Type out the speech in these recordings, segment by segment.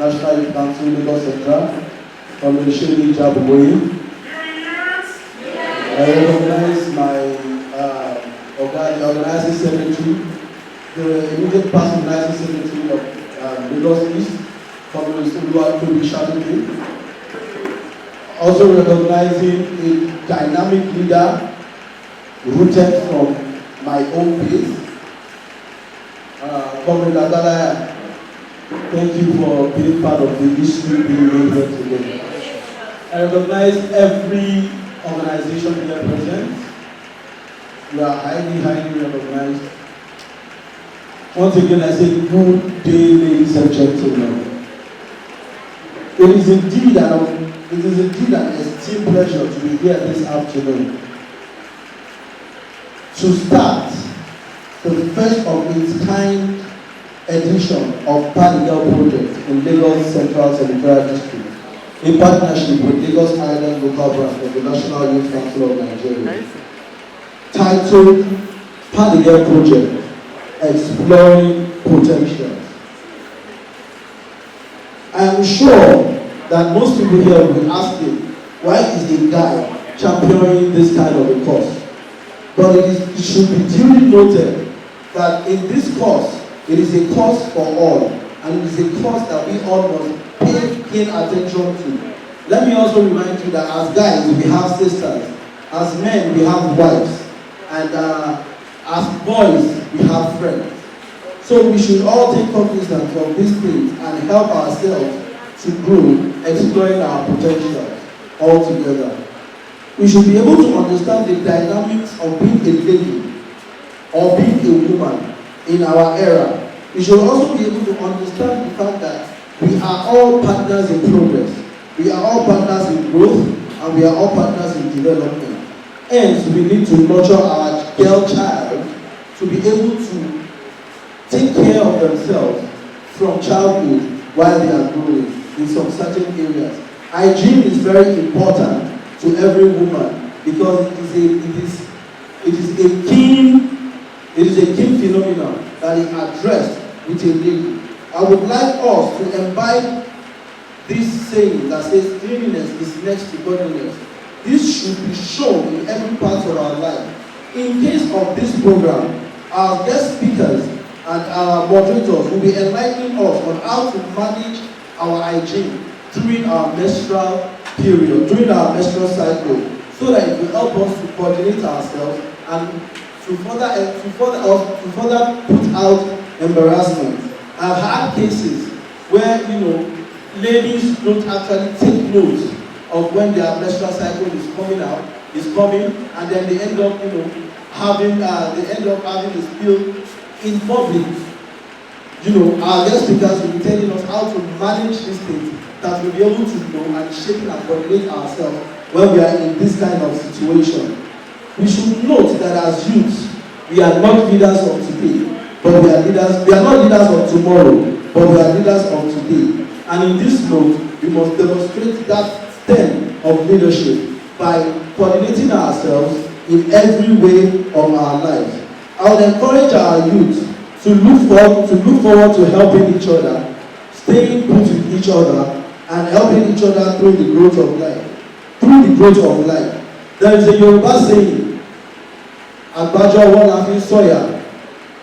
National Youth Council, Lagos Central, from the Shady Gbosatvng. I recognize the organizing secretary, the immediate past organizing secretary of Lagos East, from the Adiitu-Edumare. Also recognizing a dynamic leader rooted from my own base. Comrade Adala, thank you for being part of the history being made here today. I recognize every organization here present. You are highly, highly recognized. Once again, I say good day, ladies and gentlemen. It is indeed an esteemed pleasure to be here this afternoon to start the first of its kind edition of Parallel Project in Lagos Central Senatorial District in partnership with Lagos Island Local Branch of the National Youth Council of Nigeria, titled Parallel Project Exploring Potentials. I am sure that most people here will be asking, why is a guy championing this kind of a cause? But it should be duly noted that in this course, it is a course for all, and it is a course that we all must pay keen attention to. Let me also remind you that as guys, we have sisters, as men, we have wives, and as boys, we have friends. So we should all take cognizance of these things and help ourselves to grow, exploring our potential all together. We should be able to understand the dynamics of being a lady or being a woman in our era. We should also be able to understand the fact that we are all partners in progress. We are all partners in growth, and we are all partners in development. Hence, we need to nurture our girl child to be able to take care of themselves from childhood while they are growing in some certain areas. Hygiene is very important to every woman because it is a keen phenomenon that is addressed with a lady. I would like us to imbibe this saying that says cleanliness is next to godliness. This should be shown in every part of our life. In case of this program, our guest speakers and our moderators will be enlightening us on how to manage our hygiene during our menstrual period, during our menstrual cycle, so that it will help us to coordinate ourselves and to further put out embarrassment. I've had cases where ladies don't actually take note of when their menstrual cycle is coming, and then they end up having a spill in public. Our guest speakers will be telling us how to manage these things that we'll be able to know and shape and coordinate ourselves when we are in this kind of situation. We should note that as youths, we are not leaders of today, but we are not leaders of tomorrow, but we are leaders of today. And in this note, we must demonstrate that stem of leadership by coordinating ourselves in every way of our lives. I would encourage our youth to look forward to helping each other, staying put with each other, and helping each other through the growth of life. There is a Yoruba saying, "Agbajo ọwọ́ la fi ń sọ̀yà,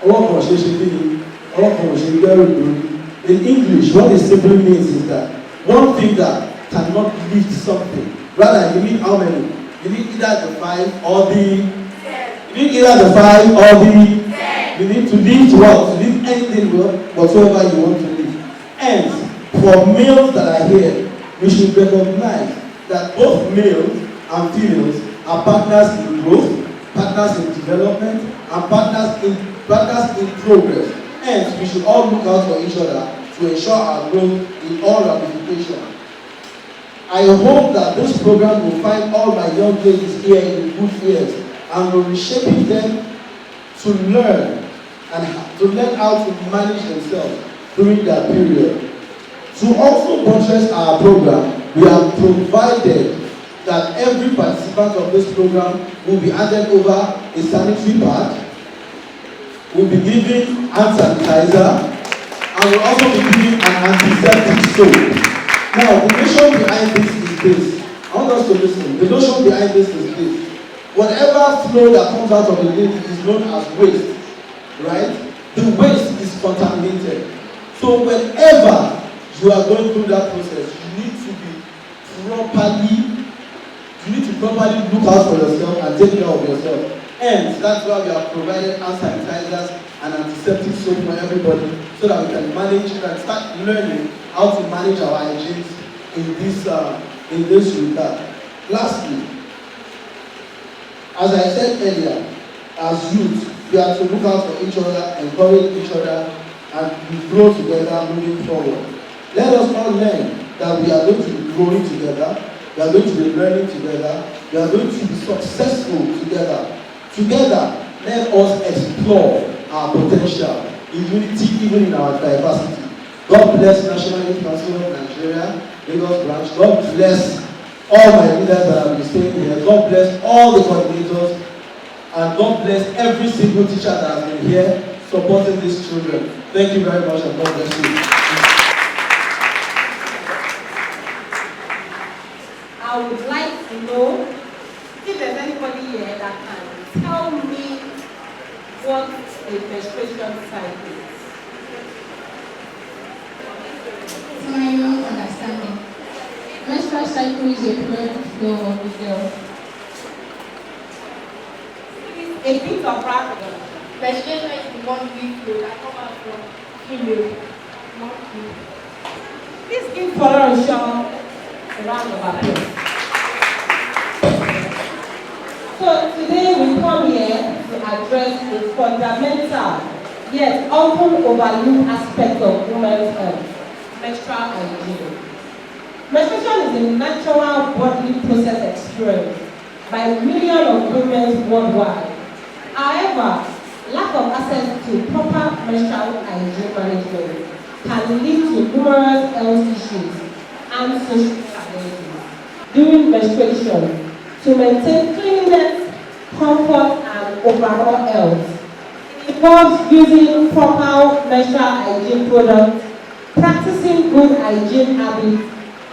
ọwọ́ kan ò ṣe ṣe kíni, ọwọ́ kan ò ṣe gbẹ́rù lórí." In English, what it simply means is that one finger cannot lift something. Rather, you need how many? You need either the 5 or the 10. You need to lift what? To lift anything whatsoever you want to lift. Hence, for males that are here, we should recognize that both males and females are partners in growth, partners in development, and partners in progress. Hence, we should all look out for each other to ensure our growth in all ramifications. I hope that this program will find all my young ladies here in good ears and will be shaping them to learn how to manage themselves during their period. To also buttress our program, we have provided that every participant of this program will be handed over a sanitary pad, will be given hand sanitizer, and we'll also be doing an antiseptic soap. Now, the notion behind this is this. I want us to listen. The notion behind this is this. Whatever flow that comes out of the lid is known as waste, right? The waste is contaminated. So whenever you are going through that process, you need to properly look out for yourself and take care of yourself. And that's why we have provided hand sanitizers and antiseptic soap for everybody, so that we can manage and start learning how to manage our hygiene in this regard. Lastly, as I said earlier, as youth, we have to look out for each other, encourage each other, and we grow together moving forward. Let us all learn that we are going to be growing together, we are going to be learning together, we are going to be successful together. Together, let us explore our potential in unity, even in our diversity. God bless National Youth Council of Nigeria, Lagos branch. God bless all my leaders that have been staying here. God bless all the coordinators, and God bless every single teacher that has been here supporting these children. Thank you very much, and God bless you. I would like to know if there's anybody here that can tell me what a menstruation cycle is. To my own understanding, menstrual cycle is a periodic flow of the girl. A bit of practical. Menstruation is the monthly flow that comes out from female, not male. Please give Florence a round of applause. So today we come here to address a fundamental yet often overlooked aspect of women's health, menstrual hygiene. Menstruation is a natural bodily process experienced by millions of women worldwide. However, lack of access to proper menstrual hygiene management can lead to numerous health issues and social challenges. During menstruation, to maintain cleanliness, comfort, and overall health, it involves using proper menstrual hygiene products, practicing good hygiene habits,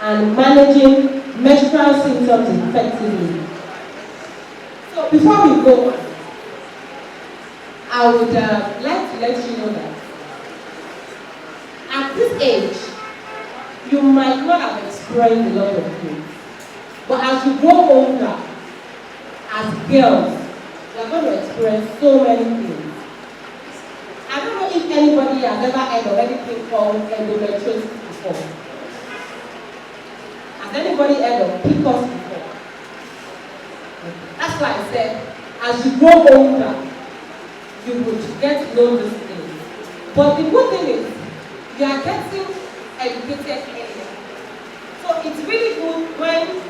and managing menstrual symptoms effectively. So before we go on, I would like to let you know that at this age, you might not have experienced a lot of things. But as you grow older, as girls, you are going to experience so many things. I don't know if anybody has ever heard of anything called endometriosis before. Has anybody heard of PCOS before? That's why I said, as you grow older, you would get to know these things. But the good thing is, you are getting educated earlier. So it's really good when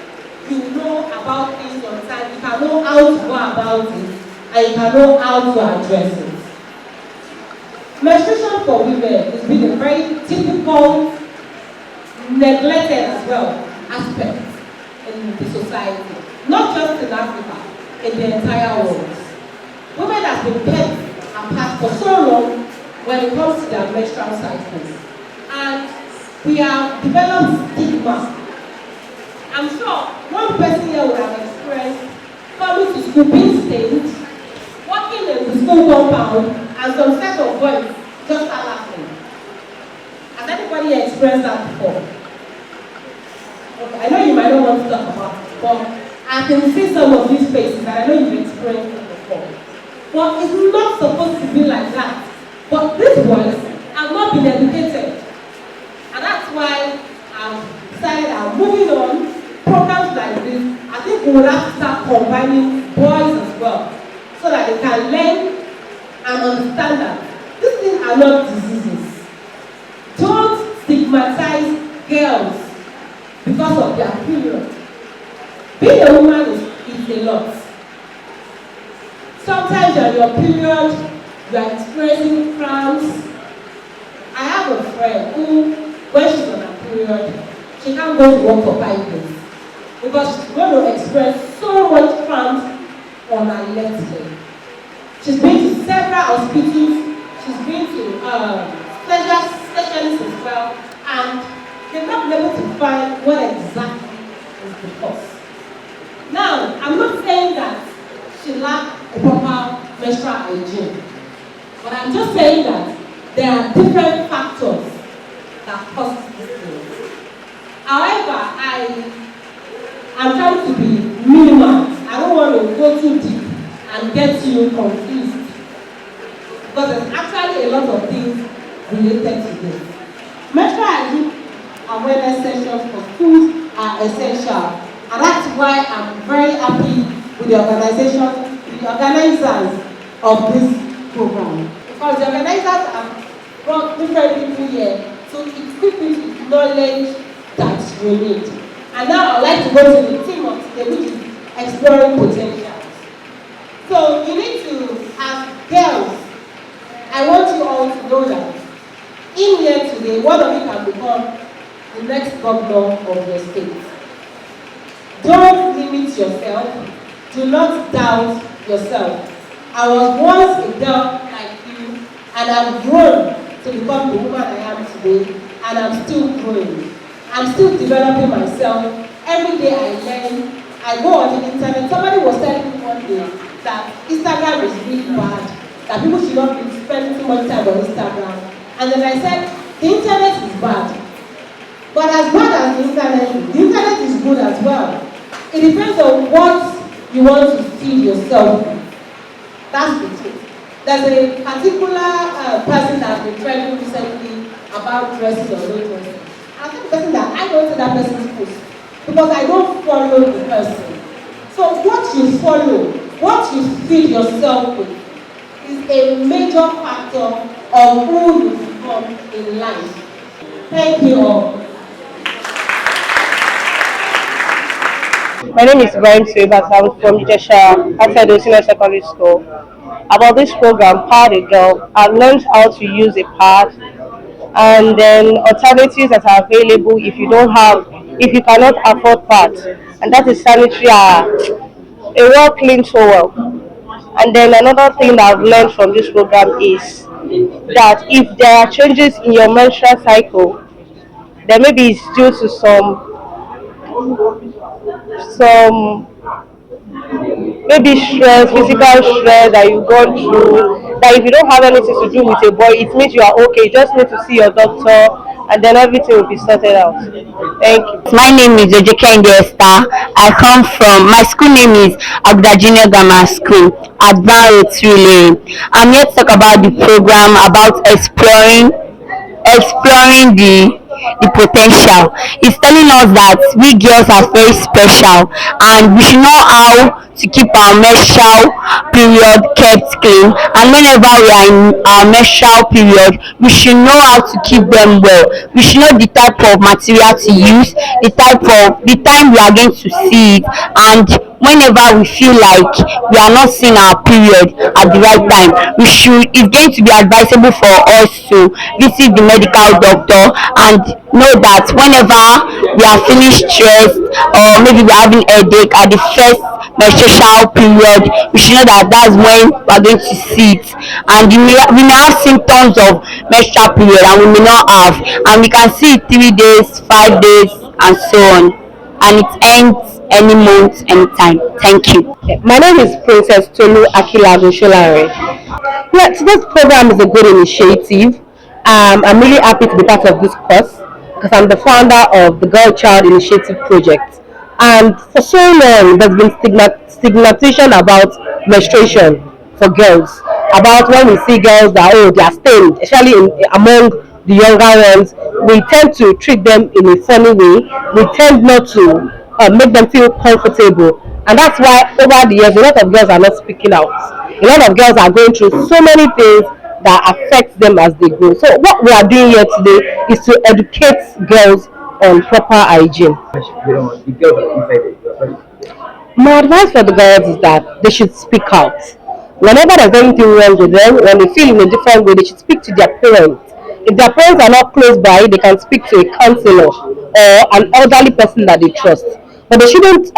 you know about things on time, you can know how to go about it, and you can know how to address it. Menstruation for women has been a very difficult, neglected as well, aspect in the society. Not just in Africa, in the entire world. Women have been kept apart for so long when it comes to their menstrual cycles. And we have developed stigma. I'm sure one person here would have experienced coming to school being stained, walking in the school compound, and some set of boys just start laughing. Has anybody experienced that before? Okay, I know you might not want to talk about it, but I can see some of these faces, and I know you've experienced it before. But it's not supposed to be like that. But these boys have not been educated. And that's why I've decided I'm moving on. Programs like this, I think we will have to start combining boys as well, so that they can learn and understand that these things are not diseases. Don't stigmatize girls because of their period. Being a woman is a lot. Sometimes you're on your period, you are experiencing cramps. I have a friend who, when she's on her period, she can't go to work for 5 days because she's going to experience so much cramps on her left leg. She's been to several hospitals, she's been to special well, and they've not been able to find what exactly is the cause. Now, I'm not saying that she lacked a proper menstrual hygiene, but I'm just saying that there are different factors that cause these things. However, I'm trying to be minimal. I don't want to go too deep and get you confused, because there's actually a lot of things related to this. Menstrual hygiene awareness sessions for schools are essential, and that's why I'm very happy with the organizers of this program. Because the organizers have brought different people here to equip you with knowledge that you need. And now I'd like to go to the theme of today, which is exploring potentials. So you need to, as girls, I want you all to know that in here today, one of you can become the next governor of your state. Don't limit yourself. Do not doubt yourself. I was once a girl like you, and I've grown to become the woman I am today, and I'm still growing. I'm still developing myself. Every day I learn. I go on the internet. Somebody was telling me one day that Instagram is really bad, that people should not be spending too much time on Instagram. And then I said, the internet is bad. But as bad as the internet is good as well. It depends on what you want to feed yourself with. That's the truth. There's a particular person that has been trending recently about dresses or no dresses. I think the person that I don't see that person's post because I don't follow the person. So what you follow, what you feed yourself with, is a major factor of who you become in life. Thank you all. My name is Brian Suivas. I'm from Jesha outside Senior Secondary School. About this program, Power the Girl, I've learned how to use a pad and then alternatives that are available if you cannot afford pads, and that is sanitary, a well clean towel. And then another thing that I've learned from this program is that if there are changes in your menstrual cycle, then maybe it's due to some maybe stress, physical stress that you've gone through, that if you don't have anything to do with a boy, it means you are okay. You just need to see your doctor and then everything will be sorted out. Thank you. My name is Ojekende Esther. I come from, my school name is Agda Junior Grammar School at Barrow. I'm here to talk about the program about exploring the potential. It's telling us that we girls are very special and we should know how to keep our menstrual period kept clean, and whenever we are in our menstrual period we should know how to keep them well. We should know the type of material to use, the time we are going to see it, and whenever we feel like we are not seeing our period at the right time, it's going to be advisable for us to visit the medical doctor and know that whenever we are feeling stressed or maybe we're having headache at the first menstrual period, we should know that that's when we're going to see it. And we may have symptoms of menstrual period and we may not have, and we can see it 3 days, 5 days, and so on, and it ends any month, anytime. Thank you. My name is Princess Tolu Akila Gosholare. Yeah, today's program is a good initiative. I'm really happy to be part of this course because I'm the founder of the Girl Child Initiative Project. And for so long, there's been stigmatization about menstruation for girls. About when we see girls that, they are stained, especially among the younger ones, we tend to treat them in a funny way. We tend not to make them feel comfortable. And that's why over the years, a lot of girls are not speaking out. A lot of girls are going through so many things that affect them as they grow. So what we are doing here today is to educate girls on proper hygiene. My advice for the girls is that they should speak out. Whenever there's anything wrong with them, when they feel in a different way, they should speak to their parents. If their parents are not close by, they can speak to a counselor or an elderly person that they trust. But they shouldn't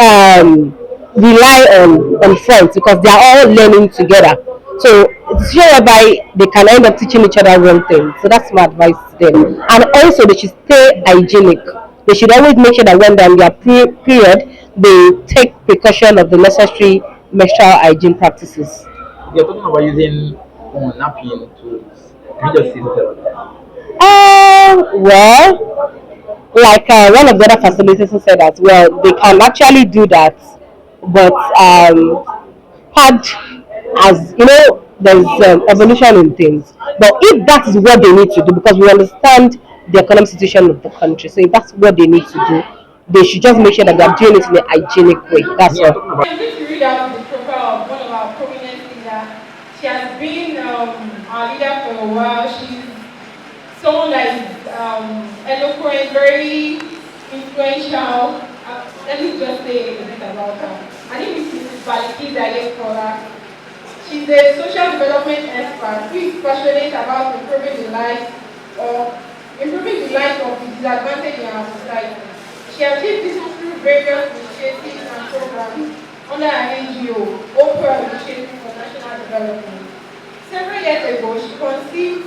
rely on friends because they are all learning together. So competition whereby they can end up teaching each other wrong things. So that's my advice to them. And also, they should stay hygienic. They should always make sure that when they're in their period, they take precaution of the necessary menstrual hygiene practices. You're talking about using napkin to. Can you just say something about that? Well, like one of the other facilitators said as well, they can actually do that, but pad, as you know, there's evolution in things. But if that is what they need to do, because we understand the economic situation of the country, so if that's what they need to do, they should just make sure that they're doing it in a hygienic way. That's Me, I'm all. talking about. I'm going to read out the profile of one of our prominent leaders. She has been our leader for a while. She's someone that is eloquent, very influential. Let me just say a bit about her. Her name is Mrs. Baliki. She's a social development expert who is passionate about improving the lives of the disadvantaged in our society. She achieved this through various initiatives and programs under her NGO, Oprah Initiative for National Development. Several years ago, she conceived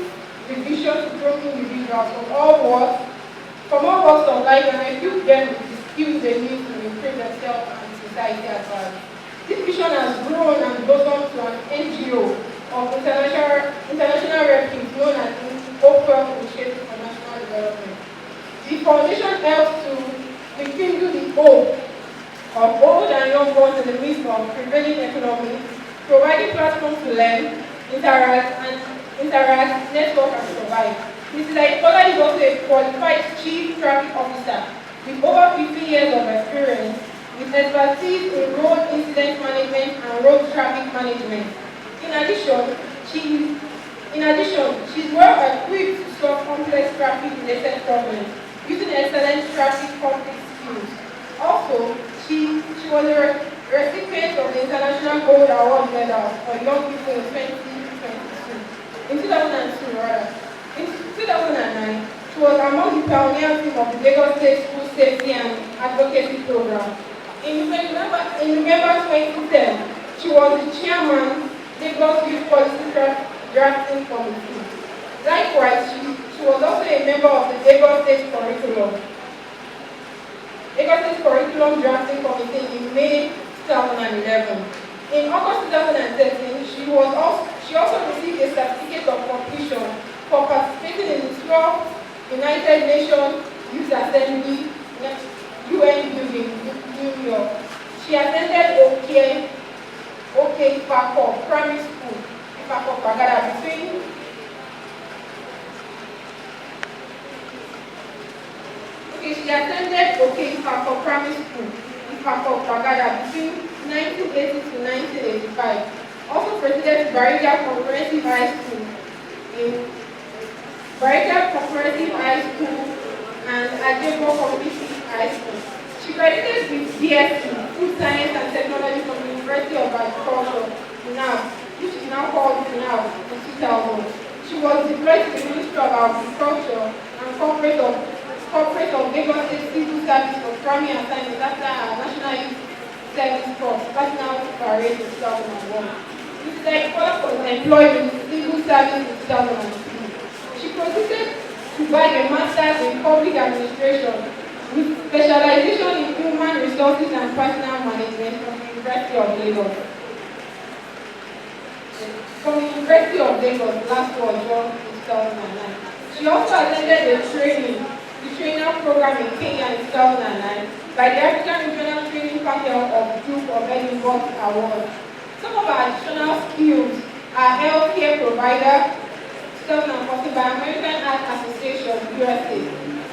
the vision to grow individuals from all walks of life and equip them with the skills they need to improve themselves and society at large. This vision has grown and blossomed to an NGO of international repute known as Oprah Initiative for National Development. The foundation helps to rekindle the hope of old and young ones in the midst of prevailing economy, providing platforms to learn, interact, network, and survive. Mrs. Aipola is also a qualified chief traffic officer with over 15 years of experience with expertise in road incident management and road traffic management. In addition, she's well equipped to solve complex traffic-related problems using excellent traffic conflict skills. Also, she was a recipient of the International Gold Award Medal for Young People in 2022. In 2002, rather. In 2009, she was among the pioneer team of the Lagos State School Safety and Advocacy Program. In November 2010, she was the chairman Lagos Youth Policy Drafting Committee. Likewise, she was also a member of the Lagos State Curriculum Drafting Committee in May 2011. In August 2013, she also received a certificate of completion for participating in the 12th United Nations Youth Assembly UN building in New York. She attended OK Fakor Primary School in Fakor Pagada between she attended OK Fakor Primary School in Fakor Pagada between 1980 to 1985. Also presided Bariga Comprehensive High School in and Ajebo Community High School. She graduated with BSc, Food Science and Technology from the University of Agriculture, which is now called NAV, in 2000. She was deployed to the Ministry of Agriculture and Corporate of Lagos State Civil Service for primary assignment after her National Youth Service Corps, National Parade in 2001. Mrs. Aipola was employed in the civil service in 2002. She proceeded to buy a master's in public administration with specialization in human resources and personal management from the University of Lagos. Last year in 2009. She also attended the trainer program in Kenya in 2009 by the African Regional Training Panel of Duke of Edinburgh Award. Some of our additional skills are healthcare provider, 2014 by American Heart Association, USA.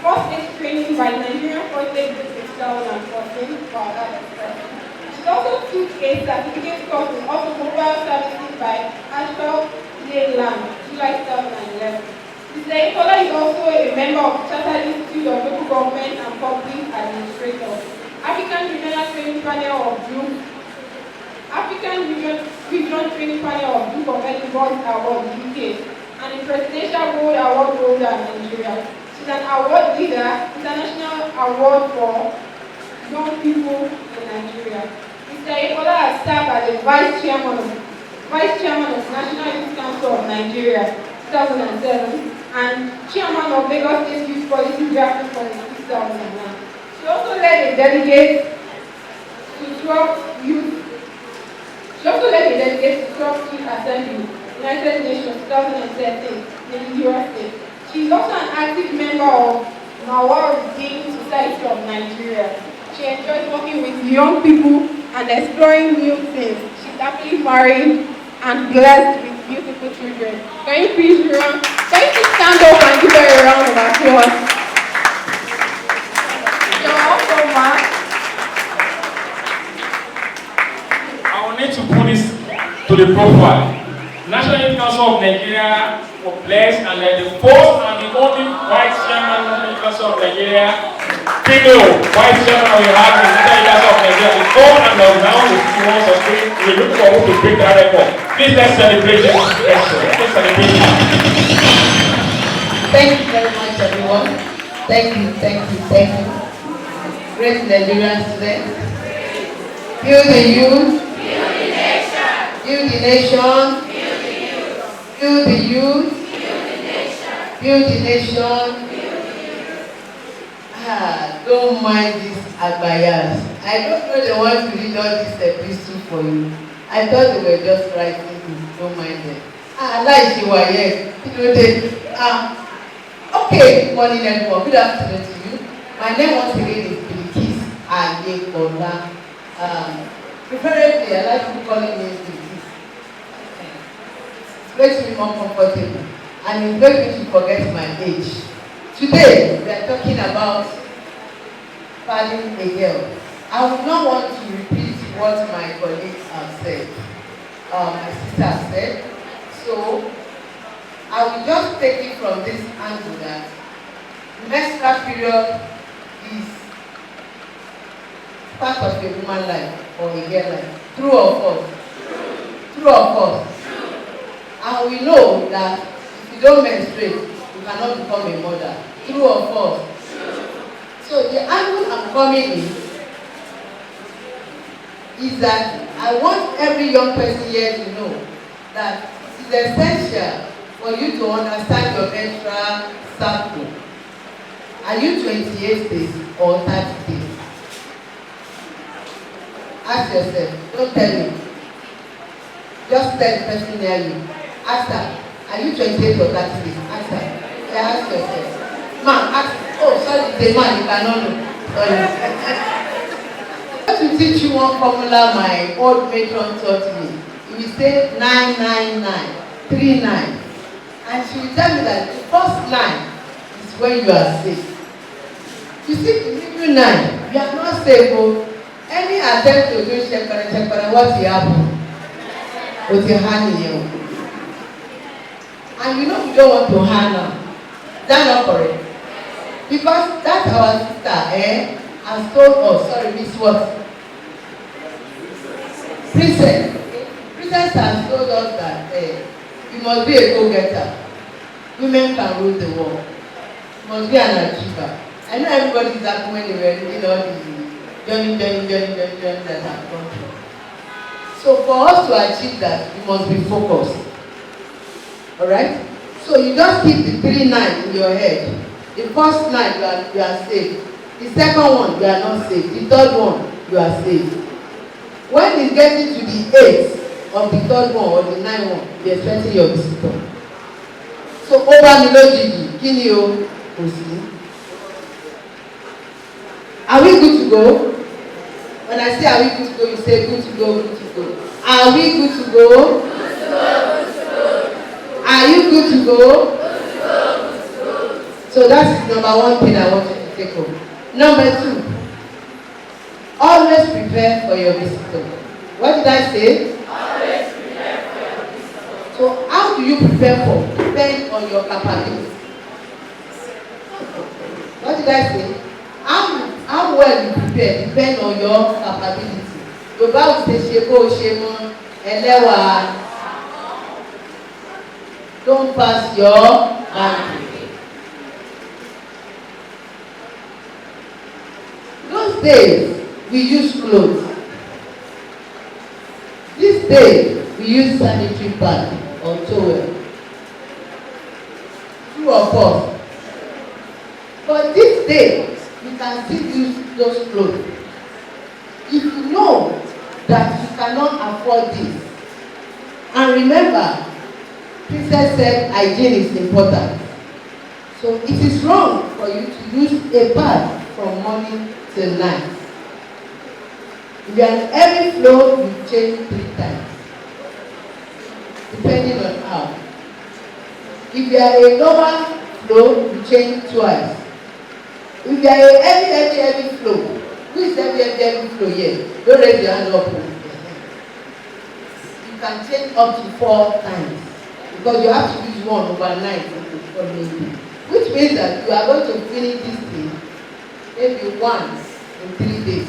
First aid training by Nigerian First Aid Group in 2014 for that expression. She also took a certificate course in automobile services by Ashford Land, July 2011. Mrs. Aipola is also a member of the Chartered Institute of Local Government and Public Administrators, African Regional Training Panel of Duke, African Regional Training Panel of Duke of Edinburgh Award, UK, and the Presidential Gold Award holder in Nigeria. She's an award leader, International Award for Young People in Nigeria. Mr. Aipola has served as the Vice Chairman of Vice Chairman of National Youth Council of Nigeria, 2007, and Chairman of Lagos State Youth Policy Drafting Committee, 2009. She also led a delegate to 12 youth. She also led a delegate to 12 Youth Assembly, United Nations, 2013, in Nigeria State. She is also an active member of Adiitu Society of Nigeria. She enjoys working with young people and exploring new things. She's happily married and blessed with beautiful children. Can you please stand up and give her a round of applause? You're welcome, ma. I will need to put this to the profile. National Youth Council of Nigeria were blessed and they're the first and the only Vice Chairman of National Youth Council of Nigeria, female Vice Chairman we have in National Youth Council of Nigeria. The first and the now the few ones of three. We're looking forward to break that record. Please let's celebrate this. Let's celebrate it. Thank you very much, everyone. Thank you. Great Nigerian students. Build the youth. Build the nation. Build the youth. Build the nation. Don't mind these agbayas. I don't know they want to read all this epistle for you. I thought they were just writing it. Don't mind them. Like you were here. Okay, good morning everyone. Good afternoon to you. My name once again is Bilkis Adekola. Preferably, I like to call me Bilkis. It makes me more comfortable and it makes me to forget my age. Today, we are talking about finding a girl. I would not want to repeat what my colleagues have said, my sister has said. So, I will just take it from this angle that menstrual period is part of a woman's life or a girl life. True or false? True or false? And we know that if you don't menstruate, you cannot become a mother. True or false? So the angle I'm coming in is that I want every young person here to know that it is essential for you to understand your menstrual cycle. Are you 28 days or 30 days? Ask yourself, don't tell me. Just tell the person near you. Ask her, are you 28 or 30 days? Ask her. Yeah, ask yourself. Man, ask, oh, sorry, the man, you cannot know. Sorry. I want to teach you one formula my old matron taught me. He will say 999, 39. And she will tell me that the first 9 is when you are safe. You see, the middle 9, you are not safe. Oh. Any attempt to do shekara, what will happen? With your hand in you. And you know you don't want to handle. That's not correct. Because that our sister has told us, sorry, Miss what? Princess. Princess has told us that you must be a go-getter. Women can rule the world. You must be an achiever. I know everybody is happy when they were reading all the journey that have gone through. So for us to achieve that, you must be focused. Alright? So you just keep the 3-9 in your head. The first 9 you are safe. The second one you are not safe. The third one you are safe. When it's getting to the 8th of the third one or the 9th one, you are expecting your visitor. So over melody, kini o kosi. Are we good to go? When I say are we good to go, you say good to go, good to go. Are we good to go? Good to go, good to go. Are you good to go? Good to go, good to go. So that's number 1 thing I want you to take home. Number 2, always prepare for your visitor. What did I say? Always prepare for your visitor. So how do you prepare for? Depend on your capability. What did I say? How well you prepare depend on your capability. Yorùbá ò ṣe ṣe bó ṣe mọ ẹlẹ́wà. Don't pass your boundary. days we use clothes. These days we use sanitary pad or towel. True or false? But this day, you can still use those clothes. If you know that you cannot afford this, and remember, Princess said hygiene is important. So it is wrong for you to use a pad from morning till night. If you are in heavy flow, you change 3 times, depending on how. If you are a normal flow, you change twice. If you are a heavy flow, who is heavy flow here? Don't raise your hand up. You can change up to 4 times because you have to use one overnight for maybe. Which means that you are going to finish this thing maybe once in 3 days.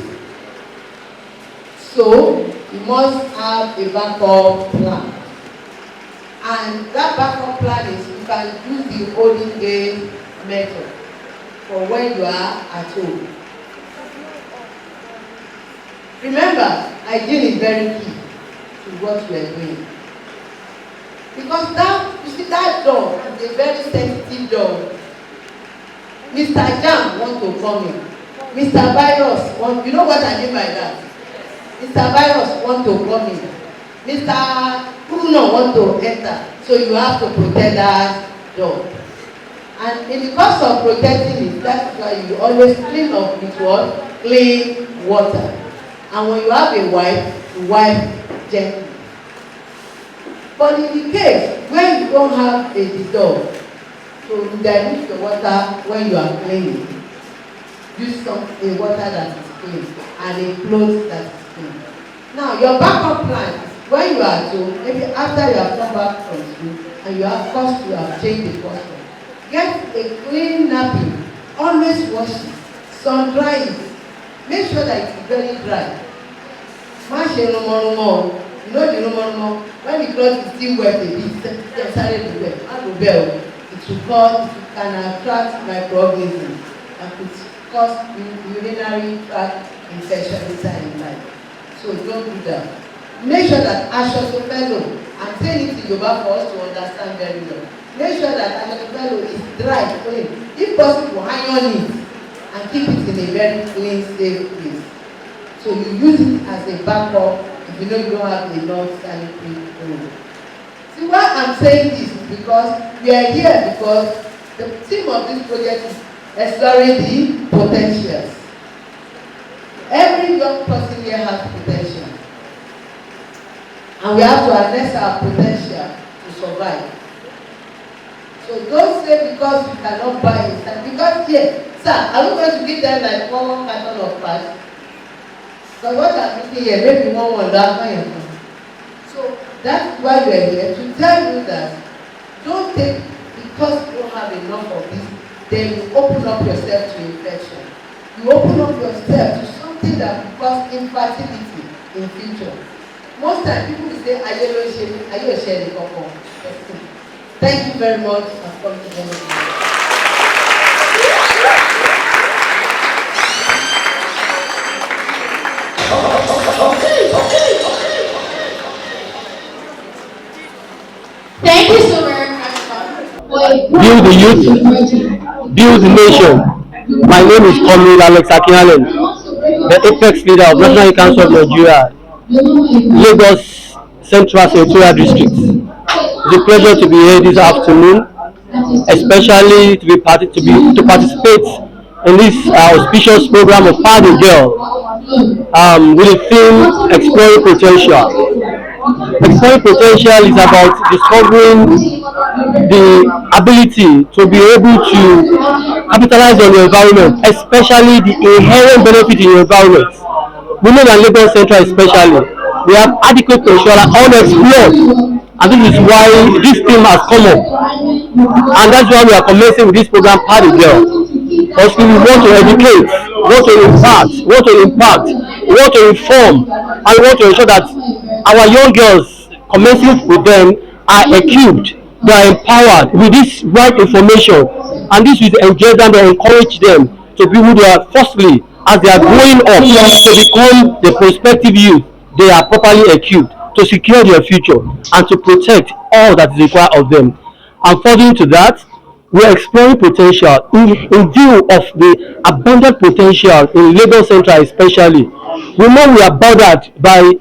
So you must have a backup plan. And that backup plan is you can use the olden days method for when you are at home. Remember, hygiene is very key to what you are doing. Because that, you see, that dog is a very sensitive dog. Mr. Jam want to come in. Mr. Virus want, you know what I mean by that? Mr. Virus want to come in. Mr. Bruno want to enter. So you have to protect that dog. And in the course of protecting it, that's why you always clean up with what? Clean water. And when you have a wipe, you wipe gently. But in the case when you don't have a dog, so you dilute the water when you are cleaning. Use a water that is clean and a cloth that is clean. Now your backup plan is when you are at home, maybe after you have come back from school and you have cost, you have changed the costume. Get a clean nappy. Always wash it. Sun dry it. Make sure that it is very dry. Mash a rumo. You know the rumo. When the cloth is still wet a bit, just carry the wet. Add the bell. It can attract microorganisms and could cause urinary tract infection later in life. So don't do that. Make sure that aṣọ I'm saying it in Yoruba for us to understand very well. Make sure that aṣọ is dry, clean. If possible, iron it and keep it in a very clean, safe place. So you use it as a backup if you know you don't have enough sanitary clothes. See why I'm saying this is because we are here because the theme of this project is exploring the potentials. Every young person here has potential. And we have to harness our potential to survive. So don't say because you cannot buy it. Because here, sir, are we going to give them like one carton of cash? Because what I'm thinking here, maybe one that. So that's why we are here to tell you that don't take because you don't have enough of this, then you open up yourself to infection. You open up yourself to something that will cause infertility in future. Most times people will say, are you sharing cocoa? Thank you very much for coming to me. Thank you so very much. Build the youth, build the nation. My name is Comrade Alex Akinalen, the apex leader of National Youth Council of Nigeria, Lagos Central Senatorial District. It's a pleasure to be here this afternoon, especially to participate in this auspicious program of Power the Girl with the theme Exploring Potential. Exploring potential is about discovering the ability to be able to capitalize on your environment, especially the inherent benefit in your environment. Women and Lagos Central especially, we have adequate potential unexplored, and this is why this theme has come up, and that's why we are commencing with this program, Power the Girl. Because we want to educate, want to impact, want to inform, and want to ensure that our young girls, commencing with them, are equipped, they are empowered with this right information, and this will engage them and encourage them to be who they are. Firstly, as they are growing up to become the prospective youth, they are properly equipped. to secure their future and to protect all that is required of them. And further to that, we are exploring potential in view of the abundant potential in Lagos Central especially. We know we are bothered by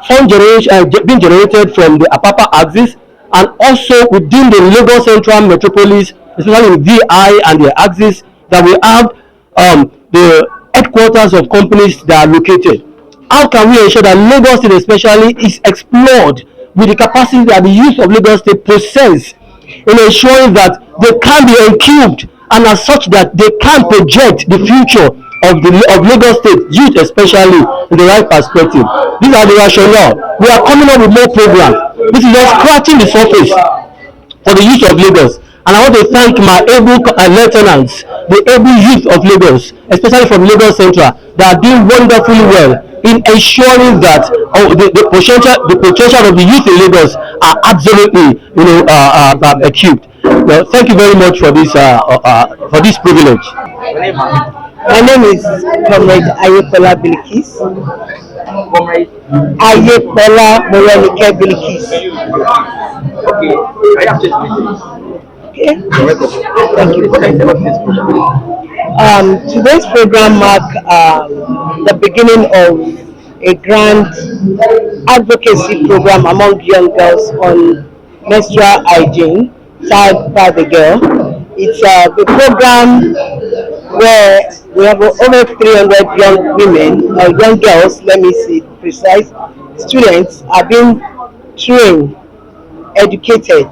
fund generation being generated from the Apapa axis and also within the Lagos Central metropolis, especially in VI and the axis, that we have the headquarters of companies that are located. How can we ensure that Lagos State especially is explored with the capacity that the youth of Lagos State possess in ensuring that they can be incubed and as such that they can project the future of Lagos State youth especially in the right perspective. These are the rationale. We are coming up with more programs. This is just scratching the surface for the youth of Lagos. And I want to thank my able lieutenants, the able youth of Lagos, especially from Lagos Central, that are doing wonderfully well in ensuring that the potential of the youth in Lagos are absolutely, acute. Well, thank you very much for this privilege. My name is Comrade Ayekola Bilikis. Ayekola Morenike Bilikis. Okay, I have just mentioned. Okay. Thank you. What can you say about this program? Today's program marks the beginning of a grand advocacy program among young girls on menstrual hygiene, tagged by the girl. It's the program where we have over 300 young women, or young girls, let me see precise, students are being trained, educated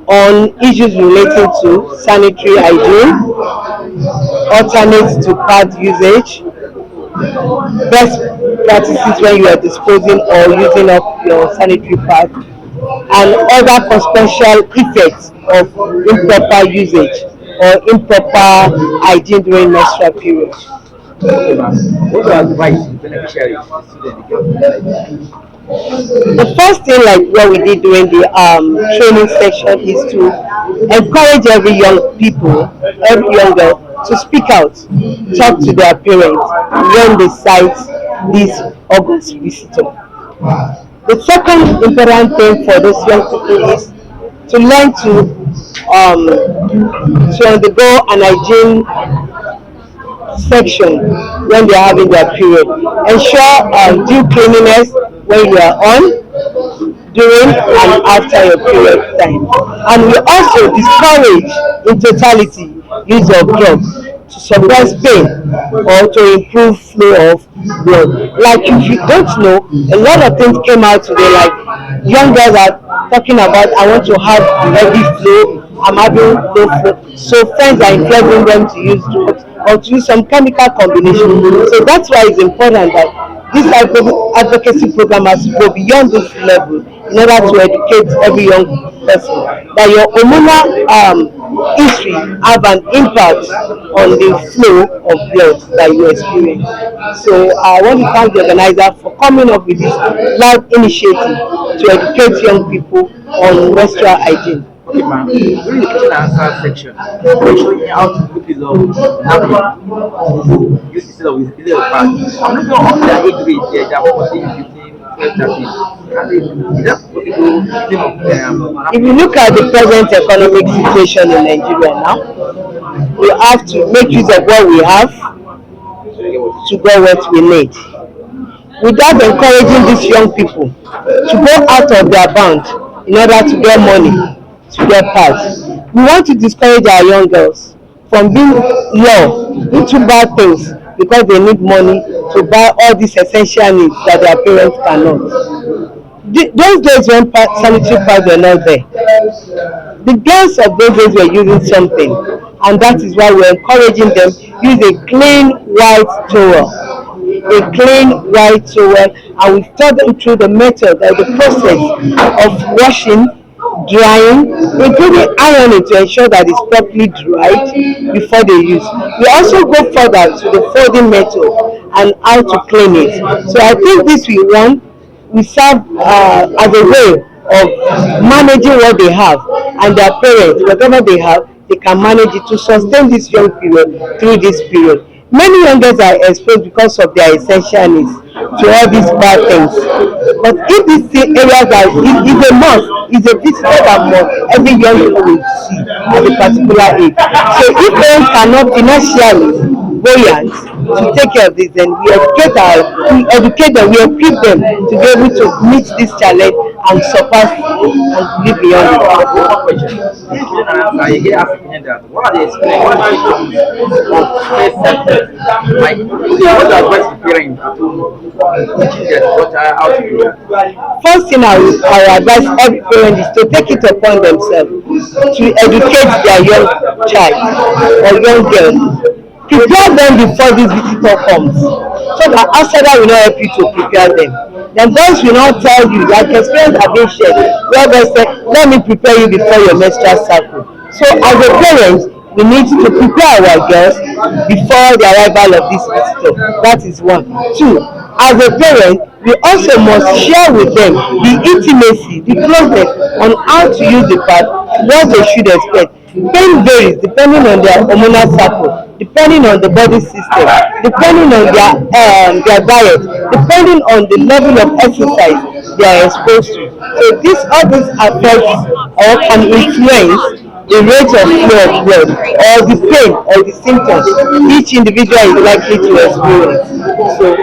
on issues relating to sanitary hygiene, alternates to pad usage, best practices when you are disposing or using up your sanitary pad, and other consequential effects of improper usage or improper hygiene during menstrual period. What do you advise beneficiaries, the students? The first thing, like what we did during the training section, is to encourage every young girl to speak out, talk to their parents when they cite this August visitor. The second important thing for those young people is to learn to undergo an hygiene section when they are having their period. Ensure due cleanliness when you are on, during and after your period time. And we also discourage in totality use of drugs to suppress pain or to improve flow of blood. Like if you don't know, a lot of things came out today, like young girls are talking about, I want to have heavy flow, I'm having low flow. So friends are encouraging them to use drugs or to use some chemical combination. So that's why it's important that this advocacy program has to go beyond this level in order to educate every young person that your hormonal history have an impact on the flow of blood that you experience. So I want to thank the organizer for coming up with this large initiative to educate young people on menstrual hygiene. Okay, ma'am. During the question and answer section, we're showing how to put this napkin. Use instead of pad. I'm looking on their age grade there, they're 14, 15, 12, 13. Is that possible? If you look at the present economic situation in Nigeria now, we have to make use of what we have to get what we need. Without encouraging these young people to go out of their bound in order to get money, to get pads. We want to discourage our young girls from being lured into bad things because they need money to buy all these essential needs that their parents cannot. Those days when sanitary pads were not there, the girls of those days were using something, and that is why we're encouraging them use a clean white towel. A clean white towel, and we've taught them through the method, the process of washing, drying, including ironing to ensure that it's properly dried before they use. We also go further to the folding method and how to clean it. So I think this we serve as a way of managing what they have, and their parents, whatever they have, they can manage it to sustain this young period through this period. Many young girls are exposed because of their essential needs to all these bad things. But if these areas are is a must, is a visitor that must every young people will see at a particular age. So if parents cannot financially buoyant to take care of this, then we educate them, we equip them to be able to meet this challenge and surpass and live beyond it. One question. If you don't answer, you get asking that. What are the experience? What are the issues of stress sector? Like, what advice to parents at home teaching their daughter how to do that? First thing I will advise every parent is to take it upon themselves to educate their young child or young girl. Prepare them before this visitor comes, so that outsider will not help you to prepare them. Then boys will not tell you, like experience have been shared, where boys say, let me prepare you before your menstrual cycle. So as a parent, we need to prepare our girls before the arrival of this visitor. That is one. Two, as a parent, we also must share with them the intimacy, the closeness on how to use the pad, what they should expect. Pain varies depending on their hormonal cycle, depending on the body system, depending on their diet, depending on the level of exercise they are exposed to. So all this affects or can influence the rate of flow of blood or the pain or the symptoms each individual is likely to experience. So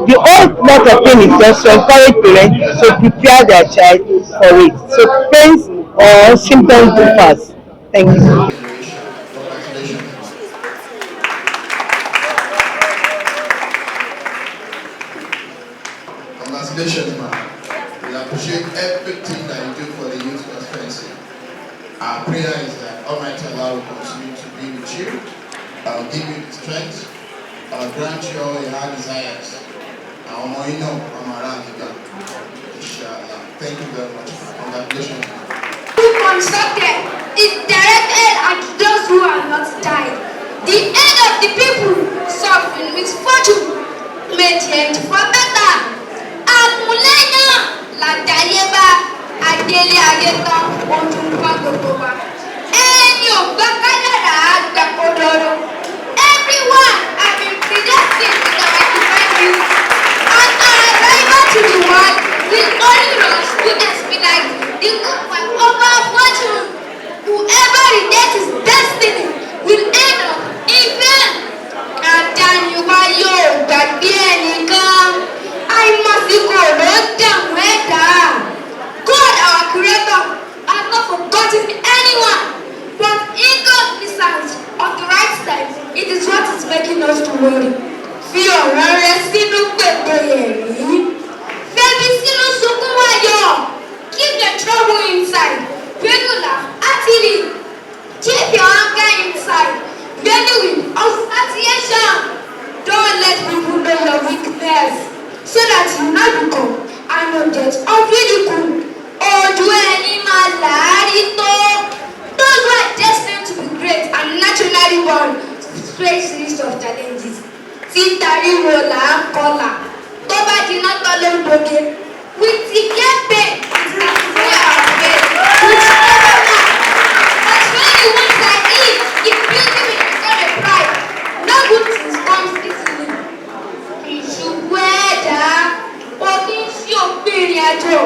the whole lot of thing is just to encourage parents to prepare their child for it. So pains or symptoms differs. Thank you. Congratulations, man. We appreciate everything that you do for the youth conference. Our prayer is that Almighty Allah will continue to be with you, give you the strength, grant you all your heart desires. Inshallah. Thank you very much. Congratulations. Who constructed is directed at those who are not died. The end of the people suffering misfortune may change for better. Àmúlẹ́yìn làdáyébá adélé ayé tán ojú nǹkan gbogbo wa. Ẹni ò gbọ́ kádàrá àgbàkodoro. Everyone has been predestined with our divine will. And our arrival to the world will only rush to expedite the comfort of our fortune. Whoever rejects his destiny will end up in vain. Àdániwá yóò gbàgbé ẹnìkan. Àìmọ̀síkò ló dààmú ẹ̀dá. God, our creator, has not forgotten anyone, but incognizance of the right side, it is what is making us to worry. Fi ọ̀rọ̀ rẹ sínú gbèdé ẹ̀rí. Fẹ́bi sínú sunkún wáyọ̀. Keep the trouble inside. When you laugh heartily, keep your anger inside. Genuine association. Don't let people know your weakness, so that you not become an object of ridicule. Ojú ẹni máa láàárí tó. Those who are destined to be great and naturally born to face list of challenges. Títàrí wo là ń kọlà? Tó bá jiná tán ló ń doge. With the get paid, it is not to our faith. Which never know. But when you want like it, if beauty will become a pride, no good things comes easily. Ìṣubú ẹ̀dá, omi sí òpin ìrìn àjò.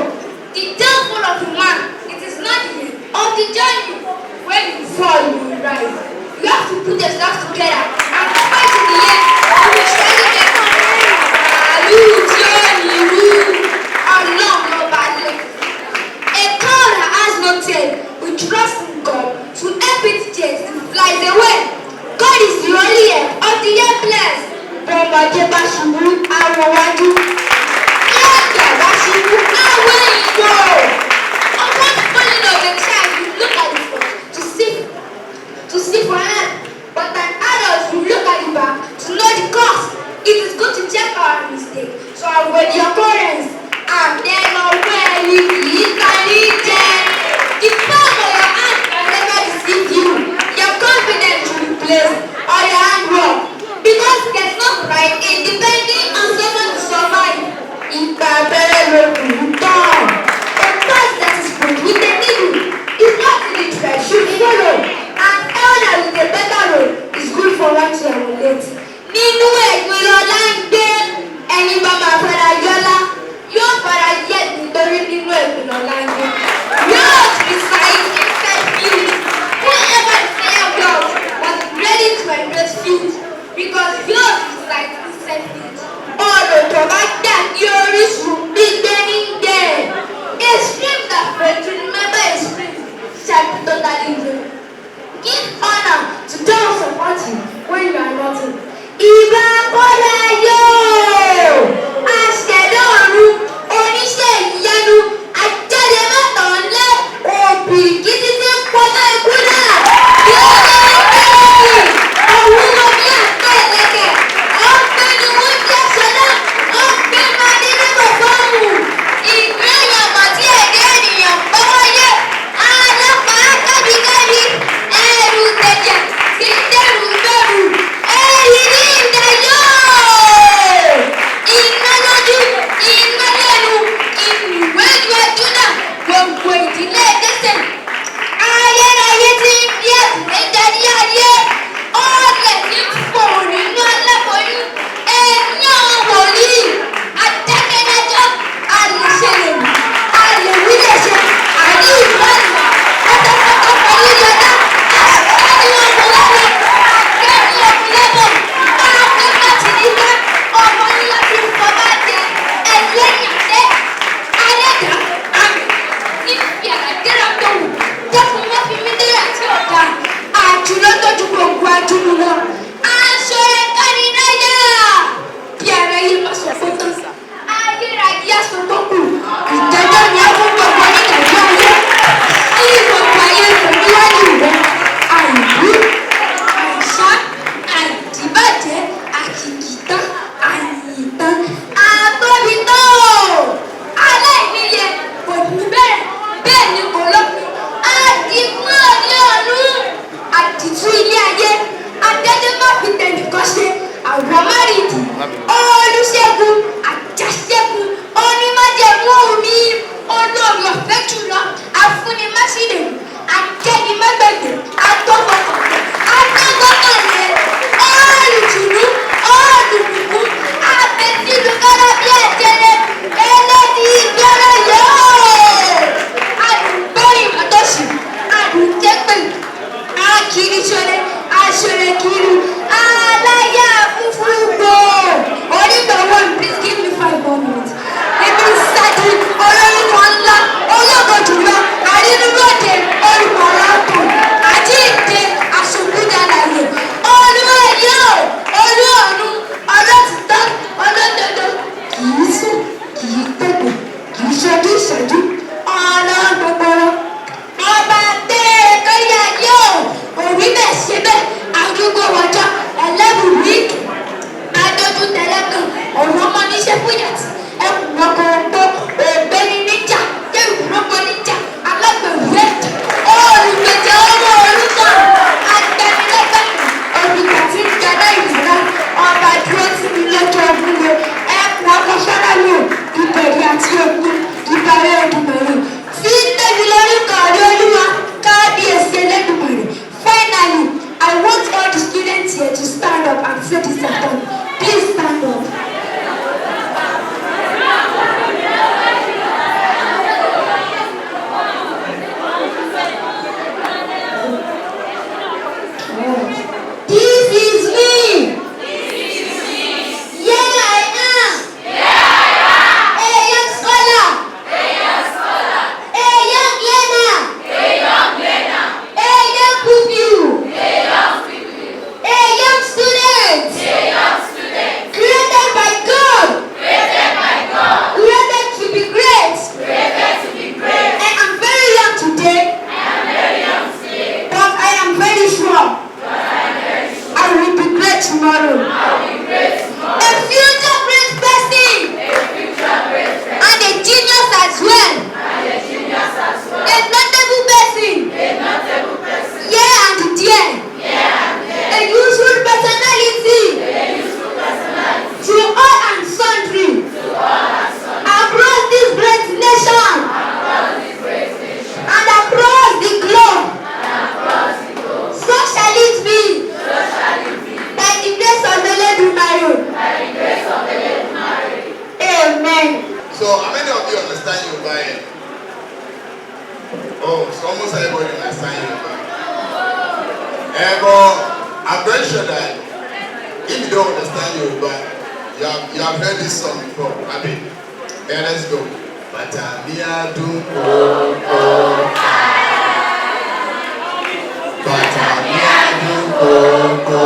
The downfall of the man, it is not the end of the journey. When you fall, you will rise. You have to put yourself together and fight to the end. You will surely get there. A cow that has no tail will trust in God to help its chase and flies away. God is the only head of the helpless. Bọ̀mọdé bá ṣubú, àwọn wájú. Ẹ̀ẹ́dà bá ṣubú, àwọn ìwò. Upon the falling of a child, you look at the front to see for help. But an adult will look at the back to know the cause. It is good to check our mistake. So avoid the occurrence. And then where you legally dead. The palm of your hand can never deceive you. Your confidence will be placed on your handwork. Because there's no pride in depending on someone to survive. A trust that is put with a needle is not illiterate, should follow. An elder with a better road is good for one to emulate. aṣọ tó kù ìjẹ́jọ́ ni a fún gbogbo onídàájọ́ ayé kí gbogbo ayé kò níwájú rẹ̀ àìbú àìsá àìdíbàjẹ́ àkìkìtán àìyìntán àgbọ̀bìtán aláìníye kò ní bẹ́ẹ̀ ni kò lópin àdìgún òní ọ̀run àdìtú ilé ayé adẹ́dẹ́ má fi tẹnìkan ṣe àwọn márìdì olùṣègùn àjàṣẹ́gun onímájẹ̀mú mi olórí ọ̀fẹ́ jùlọ afúnimáṣílẹ̀ akẹ́nimágbẹ̀gbẹ̀ atọ́gbọ́kànlé olùtùnú olùbùkún abẹ́sílù kárábí ẹ̀jẹ̀rẹ̀ ẹlẹ́dì ìgbẹ́rẹ̀ yóò àdùgbòrì àtọ́sí àdùjẹ́pẹ̀ akiriṣẹ́rẹ́ aṣọ́rẹ́kiri aláyà fúnfúngbò onígbàwọ̀ please give me 5 more minutes ibi ìsájú olórúkọ ńlá ológo jùlọ àrínúròdè olùpàlàpọ̀ àjíǹde àṣòkúdàlàyé olúwẹ̀yọ́ olúọ̀run ọlọ́tìtọ́ ọlọ́dọdọ kìí sùn kìí pẹ̀pẹ̀ kìí ṣojú ìṣẹ́jú ọlọ́gbọgbọrọ ọba tẹ́ kọ́yà yóò òwí bẹ́ẹ̀ ṣe bẹ́ẹ̀ àdúgbò wọjọ́ ẹlẹ́bùrú adójú tẹlẹ́kan ọ̀rọ̀ ọmọ níṣẹ́ fúyàtì ẹkùn ọkọ̀ ọ̀pọ̀ ògbẹ́ni níjà kẹ́rùkúrọ́pọ̀ níjà alágbèrú ẹ̀jẹ̀ olùgbèjà ọmọ orúkọ agbẹnilẹ́gbẹ̀ẹ́ olùgbà tí ń jẹ́dá ìdílá ọba dúró sí mi lọ́jọ́ ọ̀gbìnlẹ̀ ẹkùn ọkọ̀ sọ́dọ̀lù ìbẹ̀rẹ̀ àti òkun ìbàrẹ̀ Èdùmàrè tí tẹ̀mí lórúkọ ọ̀rẹ́ olúwa kábíyèsí Elédùmarè. Finally, I want all the students here to stand up and say this after me. Please stand up. This is me. Here I am. A young scholar. A young learner. A young pupil. A young student. Created by God. Created to be great. I am very young today. But I am very sure I will be great tomorrow. A future great person. And a genius as well. A notable person. Yeah and there. A useful personality. To all and sundry. Across this great nation. And across the globe. So shall it be. By the grace of Elédùmarè. Amen. So, how many of you understand Yoruba here? Oh, so almost everybody understand Yoruba. But I'm very sure that if you don't understand Yoruba, you have heard this song before. Abi? Yeah, let's go. Bàtà-mi-á-dún-kò-kò. Bàtà-mi-á-dún-kò-kò.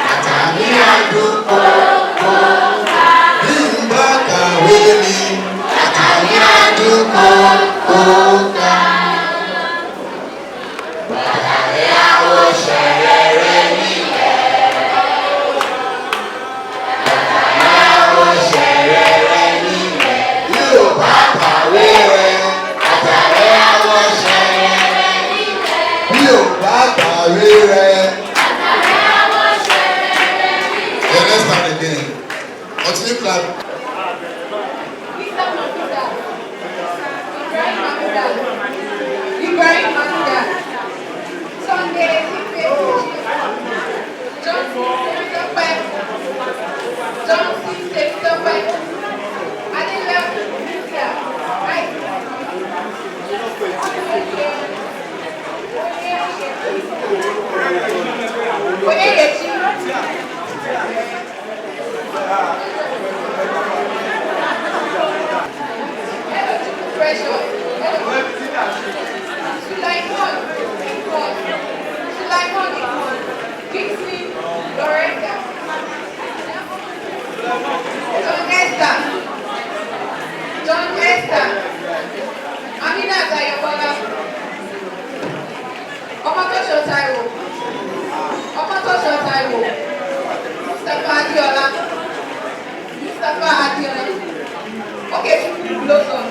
Bàtà-mi-á-dún-kò-kò. Bímbá kàwé mi. Bàtà-mi-á-dún-kò-kò. Let's start again. Continue clap. Ibrahim Mamuda. Sunday Johnson Tepitope. Adela Misia. Sulaimon, Dixie, Loretta. John Esther, Aminat Ayobola, Ọmọtọ́ṣọ Táíwò, Ọmọtọ́ṣọ Táíwò, Mustapha Adiola, okay, close on.